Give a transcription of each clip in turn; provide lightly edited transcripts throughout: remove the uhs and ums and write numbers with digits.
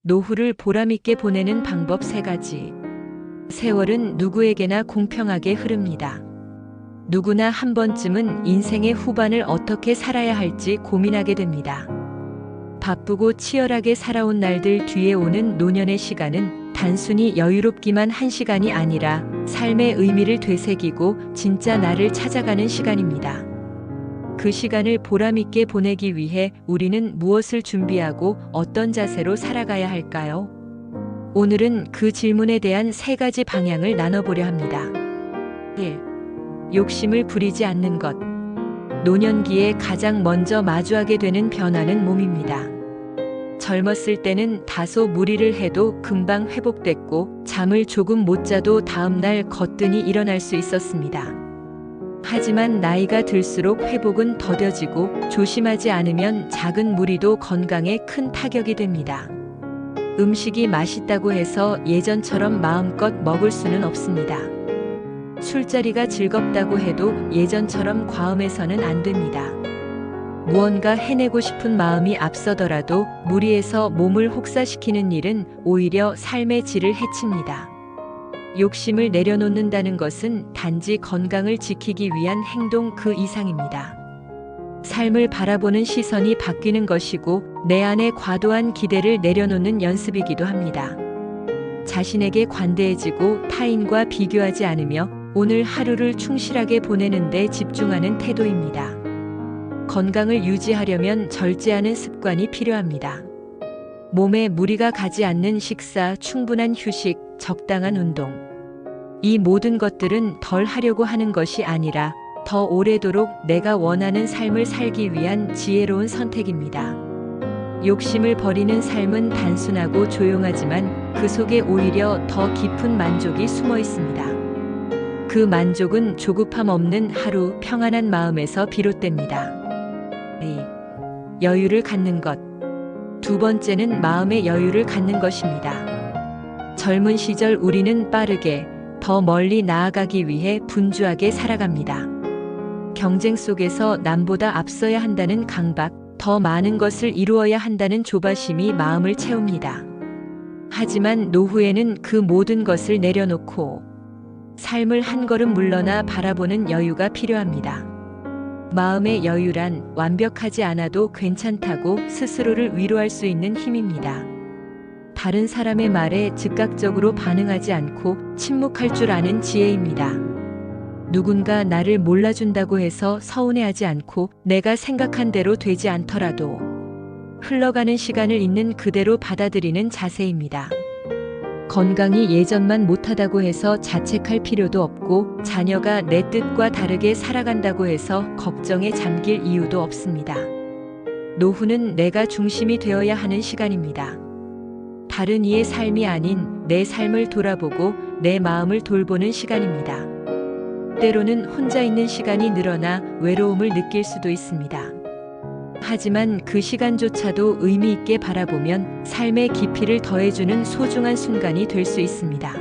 노후를 보람있게 보내는 방법 3가지. 세월은 누구에게나 공평하게 흐릅니다. 누구나 한 번쯤은 인생의 후반을 어떻게 살아야 할지 고민하게 됩니다. 바쁘고 치열하게 살아온 날들 뒤에 오는 노년의 시간은 단순히 여유롭기만 한 시간이 아니라 삶의 의미를 되새기고 진짜 나를 찾아가는 시간입니다. 그 시간을 보람있게 보내기 위해 우리는 무엇을 준비하고 어떤 자세로 살아가야 할까요? 오늘은 그 질문에 대한 3가지 방향을 나눠보려 합니다. 1. 욕심을 부리지 않는 것. 노년기에 가장 먼저 마주하게 되는 변화는 몸입니다. 젊었을 때는 다소 무리를 해도 금방 회복됐고 잠을 조금 못 자도 다음날 거뜬히 일어날 수 있었습니다. 하지만 나이가 들수록 회복은 더뎌지고 조심하지 않으면 작은 무리도 건강에 큰 타격이 됩니다. 음식이 맛있다고 해서 예전처럼 마음껏 먹을 수는 없습니다. 술자리가 즐겁다고 해도 예전처럼 과음해서는 안 됩니다. 무언가 해내고 싶은 마음이 앞서더라도 무리해서 몸을 혹사시키는 일은 오히려 삶의 질을 해칩니다. 욕심을 내려놓는다는 것은 단지 건강을 지키기 위한 행동 그 이상입니다. 삶을 바라보는 시선이 바뀌는 것이고 내 안에 과도한 기대를 내려놓는 연습이기도 합니다. 자신에게 관대해지고 타인과 비교하지 않으며 오늘 하루를 충실하게 보내는 데 집중하는 태도입니다. 건강을 유지하려면 절제하는 습관이 필요합니다. 몸에 무리가 가지 않는 식사, 충분한 휴식, 적당한 운동. 이 모든 것들은 덜 하려고 하는 것이 아니라 더 오래도록 내가 원하는 삶을 살기 위한 지혜로운 선택입니다. 욕심을 버리는 삶은 단순하고 조용하지만 그 속에 오히려 더 깊은 만족이 숨어 있습니다. 그 만족은 조급함 없는 하루, 평안한 마음에서 비롯됩니다. 2. 여유를 갖는 것. 2번째는 마음의 여유를 갖는 것입니다. 젊은 시절 우리는 빠르게 더 멀리 나아가기 위해 분주하게 살아갑니다. 경쟁 속에서 남보다 앞서야 한다는 강박, 더 많은 것을 이루어야 한다는 조바심이 마음을 채웁니다. 하지만 노후에는 그 모든 것을 내려놓고 삶을 한 걸음 물러나 바라보는 여유가 필요합니다. 마음의 여유란 완벽하지 않아도 괜찮다고 스스로를 위로할 수 있는 힘입니다. 다른 사람의 말에 즉각적으로 반응하지 않고 침묵할 줄 아는 지혜입니다. 누군가 나를 몰라준다고 해서 서운해하지 않고 내가 생각한 대로 되지 않더라도 흘러가는 시간을 있는 그대로 받아들이는 자세입니다. 건강이 예전만 못하다고 해서 자책할 필요도 없고 자녀가 내 뜻과 다르게 살아간다고 해서 걱정에 잠길 이유도 없습니다. 노후는 내가 중심이 되어야 하는 시간입니다. 다른 이의 삶이 아닌 내 삶을 돌아보고 내 마음을 돌보는 시간입니다. 때로는 혼자 있는 시간이 늘어나 외로움을 느낄 수도 있습니다. 하지만 그 시간조차도 의미 있게 바라보면 삶의 깊이를 더해주는 소중한 순간이 될 수 있습니다.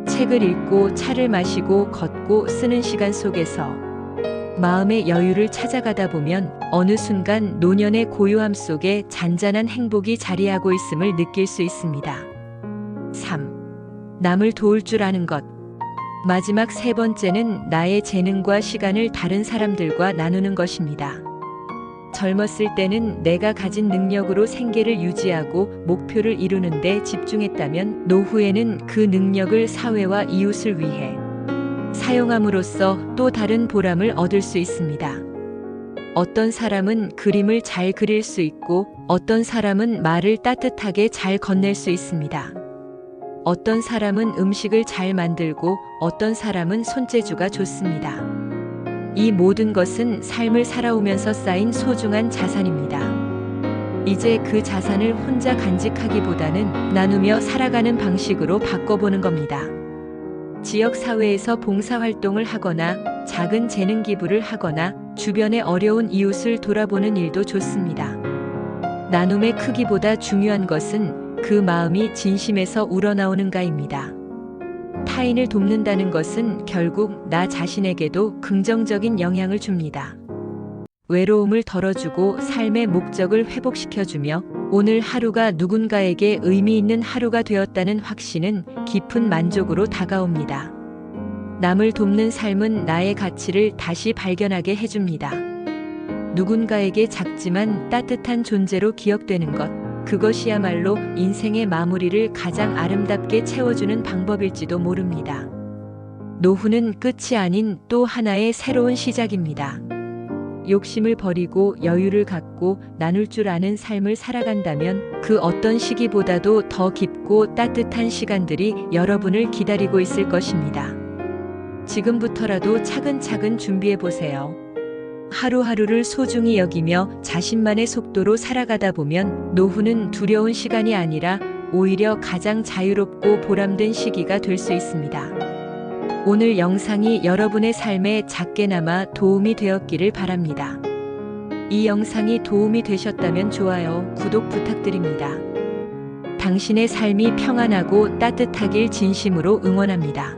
책을 읽고 차를 마시고 걷고 쓰는 시간 속에서 마음의 여유를 찾아가다 보면 어느 순간 노년의 고요함 속에 잔잔한 행복이 자리하고 있음을 느낄 수 있습니다. 3. 남을 도울 줄 아는 것. 마지막 3번째는 나의 재능과 시간을 다른 사람들과 나누는 것입니다. 젊었을 때는 내가 가진 능력으로 생계를 유지하고 목표를 이루는 데 집중했다면 노후에는 그 능력을 사회와 이웃을 위해 사용함으로써 또 다른 보람을 얻을 수 있습니다. 어떤 사람은 그림을 잘 그릴 수 있고 어떤 사람은 말을 따뜻하게 잘 건넬 수 있습니다. 어떤 사람은 음식을 잘 만들고 어떤 사람은 손재주가 좋습니다. 이 모든 것은 삶을 살아오면서 쌓인 소중한 자산입니다. 이제 그 자산을 혼자 간직하기보다는 나누며 살아가는 방식으로 바꿔보는 겁니다. 지역사회에서 봉사활동을 하거나 작은 재능 기부를 하거나 주변의 어려운 이웃을 돌아보는 일도 좋습니다. 나눔의 크기보다 중요한 것은 그 마음이 진심에서 우러나오는가입니다. 타인을 돕는다는 것은 결국 나 자신에게도 긍정적인 영향을 줍니다. 외로움을 덜어주고 삶의 목적을 회복시켜주며 오늘 하루가 누군가에게 의미 있는 하루가 되었다는 확신은 깊은 만족으로 다가옵니다. 남을 돕는 삶은 나의 가치를 다시 발견하게 해줍니다. 누군가에게 작지만 따뜻한 존재로 기억되는 것, 그것이야말로 인생의 마무리를 가장 아름답게 채워주는 방법일지도 모릅니다. 노후는 끝이 아닌 또 하나의 새로운 시작입니다. 욕심을 버리고 여유를 갖고 나눌 줄 아는 삶을 살아간다면 그 어떤 시기보다도 더 깊고 따뜻한 시간들이 여러분을 기다리고 있을 것입니다. 지금부터라도 차근차근 준비해 보세요. 하루하루를 소중히 여기며 자신만의 속도로 살아가다 보면 노후는 두려운 시간이 아니라 오히려 가장 자유롭고 보람된 시기가 될 수 있습니다. 오늘 영상이 여러분의 삶에 작게나마 도움이 되었기를 바랍니다. 이 영상이 도움이 되셨다면 좋아요, 구독 부탁드립니다. 당신의 삶이 평안하고 따뜻하길 진심으로 응원합니다.